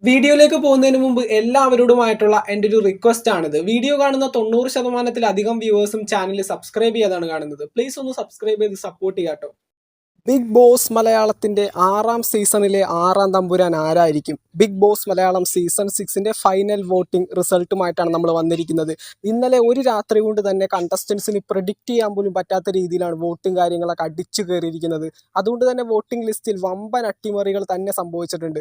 വീഡിയോയിലേക്ക് പോകുന്നതിന് മുമ്പ് എല്ലാവരോടുമായിട്ടുള്ള എൻ്റെ ഒരു റിക്വസ്റ്റ് ആണിത്. വീഡിയോ കാണുന്ന 90%-ലധികം വ്യൂവേഴ്സും ചാനൽ സബ്സ്ക്രൈബ് ചെയ്യാതാണ് കാണുന്നത്. പ്ലീസ് ഒന്ന് സബ്സ്ക്രൈബ് ചെയ്ത് സപ്പോർട്ട് ചെയ്യാട്ടോ. ബിഗ് ബോസ് മലയാളത്തിന്റെ 6ാം സീസണിലെ 6ാം തമ്പുരാൻ ആരായിരിക്കും? ബിഗ് ബോസ് മലയാളം സീസൺ 6ന്റെ ഫൈനൽ വോട്ടിംഗ് റിസൾട്ടുമായിട്ടാണ് നമ്മൾ വന്നിരിക്കുന്നത്. ഇന്നലെ ഒരു രാത്രി കൊണ്ട് തന്നെ കണ്ടസ്റ്റൻസിന് പ്രെഡിക്റ്റ് ചെയ്യാൻ പോലും പറ്റാത്ത രീതിയിലാണ് വോട്ടും കാര്യങ്ങളൊക്കെ അടിച്ചു കയറിയിരിക്കുന്നത്. അതുകൊണ്ട് തന്നെ വോട്ടിംഗ് ലിസ്റ്റിൽ വമ്പൻ അട്ടിമറികൾ തന്നെ സംഭവിച്ചിട്ടുണ്ട്.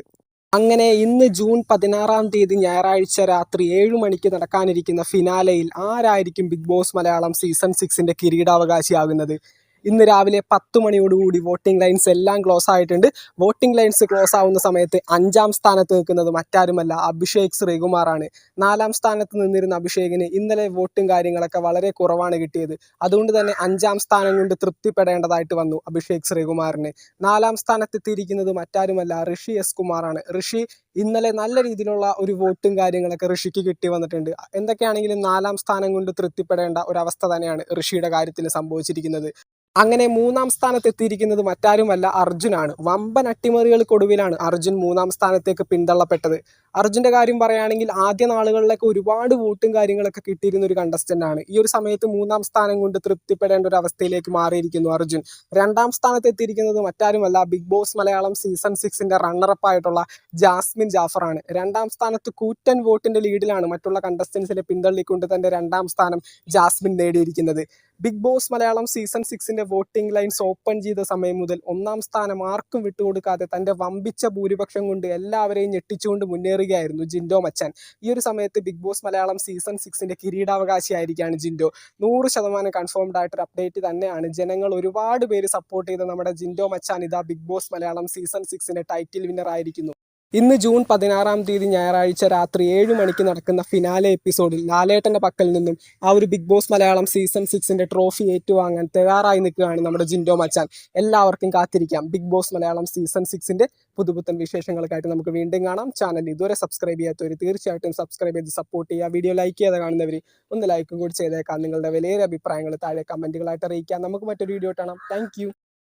അങ്ങനെ ഇന്ന് ജൂൺ 16-ാം തീയതി ഞായറാഴ്ച രാത്രി 7 മണിക്ക് നടക്കാനിരിക്കുന്ന ഫിനാലയിൽ ആരായിരിക്കും ബിഗ് ബോസ് മലയാളം സീസൺ 6ന്റെ കിരീടാവകാശിയാകുന്നത്? ഇന്ന് രാവിലെ 10 മണിയോടുകൂടി വോട്ടിംഗ് ലൈൻസ് എല്ലാം ക്ലോസ് ആയിട്ടുണ്ട്. വോട്ടിംഗ് ലൈൻസ് ക്ലോസ് ആവുന്ന സമയത്ത് 5ാം സ്ഥാനത്ത് നിൽക്കുന്നത് മറ്റാരുമല്ല, അഭിഷേക് ശ്രീകുമാറാണ്. 4ാം സ്ഥാനത്ത് നിന്നിരുന്ന അഭിഷേകിന് ഇന്നലെ വോട്ടും കാര്യങ്ങളൊക്കെ വളരെ കുറവാണ് കിട്ടിയത്. അതുകൊണ്ട് തന്നെ 5ാം സ്ഥാനം കൊണ്ട് തൃപ്തിപ്പെടേണ്ടതായിട്ട് വന്നു അഭിഷേക് ശ്രീകുമാറിന്. 4ാം സ്ഥാനത്തെത്തിയിരിക്കുന്നത് മറ്റാരുമല്ല, ഋഷി എസ് കുമാറാണ്. ഋഷി ഇന്നലെ നല്ല രീതിയിലുള്ള ഒരു വോട്ടും കാര്യങ്ങളൊക്കെ ഋഷിക്ക് കിട്ടി വന്നിട്ടുണ്ട്. എന്തൊക്കെയാണെങ്കിലും 4ാം സ്ഥാനം കൊണ്ട് തൃപ്തിപ്പെടേണ്ട ഒരവസ്ഥ തന്നെയാണ് ഋഷിയുടെ കാര്യത്തിൽ സംഭവിച്ചിരിക്കുന്നത്. അങ്ങനെ 3ാം സ്ഥാനത്ത് എത്തിയിരിക്കുന്നത് മറ്റാരുമല്ല, അർജുനാണ്. വമ്പൻ അട്ടിമറികൾക്കൊടുവിലാണ് അർജുൻ 3ാം സ്ഥാനത്തേക്ക് പിന്തള്ളപ്പെട്ടത്. അർജുൻ്റെ കാര്യം പറയുകയാണെങ്കിൽ ആദ്യ നാളുകളിലൊക്കെ ഒരുപാട് വോട്ടും കാര്യങ്ങളൊക്കെ കിട്ടിയിരുന്ന ഒരു കണ്ടസ്റ്റൻ്റ് ആണ്. ഈ ഒരു സമയത്ത് 3ാം സ്ഥാനം കൊണ്ട് തൃപ്തിപ്പെടേണ്ട ഒരു അവസ്ഥയിലേക്ക് മാറിയിരിക്കുന്നു അർജുൻ. 2ാം സ്ഥാനത്ത് എത്തിയിരിക്കുന്നത് മറ്റാരുമല്ല, ബിഗ് ബോസ് മലയാളം സീസൺ 6ന്റെ റണ്ണറപ്പ് ആയിട്ടുള്ള ജാസ്മിൻ ജാഫറാണ്. 2ാം സ്ഥാനത്ത് കൂറ്റൻ വോട്ടിന്റെ ലീഡിലാണ് മറ്റുള്ള കണ്ടസ്റ്റൻസിനെ പിന്തള്ളിക്കൊണ്ട് തന്റെ 2ാം സ്ഥാനം ജാസ്മിൻ നേടിയിരിക്കുന്നത്. ബിഗ് ബോസ് മലയാളം സീസൺ 6ന്റെ വോട്ടിംഗ് ലൈൻസ് ഓപ്പൺ ചെയ്ത സമയം മുതൽ 1ാം സ്ഥാനം ആർക്കും വിട്ടുകൊടുക്കാതെ തന്റെ വമ്പിച്ച ഭൂരിപക്ഷം കൊണ്ട് എല്ലാവരെയും ഞെട്ടിച്ചുകൊണ്ട് മുന്നേറുകയായിരുന്നു ജിൻഡോ മച്ചാൻ. ഈ ഒരു സമയത്ത് ബിഗ് ബോസ് മലയാളം സീസൺ 6ന്റെ കിരീടാവകാശിയായിരിക്കുകയാണ് ജിൻഡോ. 100% കൺഫേംഡ് ആയിട്ടൊരു അപ്ഡേറ്റ് തന്നെയാണ്. ജനങ്ങൾ ഒരുപാട് പേര് സപ്പോർട്ട് ചെയ്ത നമ്മുടെ ജിൻഡോ മച്ചാൻ ഇതാ ബിഗ് ബോസ് മലയാളം സീസൺ 6ന്റെ ടൈറ്റിൽ വിന്നർ ആയിരിക്കുന്നു. ഇന്ന് ജൂൺ 16-ാം തീയതി ഞായറാഴ്ച രാത്രി 7 മണിക്ക് നടക്കുന്ന ഫിനാലെ എപ്പിസോഡിൽ ലാലേട്ടൻ്റെ പക്കൽ നിന്നും ആ ഒരു ബിഗ് ബോസ് മലയാളം സീസൺ 6ന്റെ ട്രോഫി ഏറ്റുവാങ്ങാൻ തയ്യാറായി നിൽക്കുകയാണ് നമ്മുടെ ജിൻഡോ മച്ചാൻ. എല്ലാവർക്കും കാത്തിരിക്കാം. ബിഗ് ബോസ് മലയാളം സീസൺ 6ന്റെ പുതുപുത്തൻ വിശേഷങ്ങൾക്കായിട്ട് നമുക്ക് വീണ്ടും കാണാം. ചാനൽ ഇതുവരെ സബ്സ്ക്രൈബ് ചെയ്യാത്തവർ തീർച്ചയായിട്ടും സബ്സ്ക്രൈബ് ചെയ്ത് സപ്പോർട്ട് ചെയ്യുക. വീഡിയോ ലൈക്ക് ചെയ്ത് കാണുന്നവർ ഒന്ന് ലൈക്കും കൂടി ചെയ്തേക്കാം. നിങ്ങളുടെ വിലയേറിയ അഭിപ്രായങ്ങൾ താഴെ കമൻറ്റുകളായിട്ട് അറിയിക്കാം. നമുക്ക് മറ്റൊരു വീഡിയോ കാണാം. താങ്ക്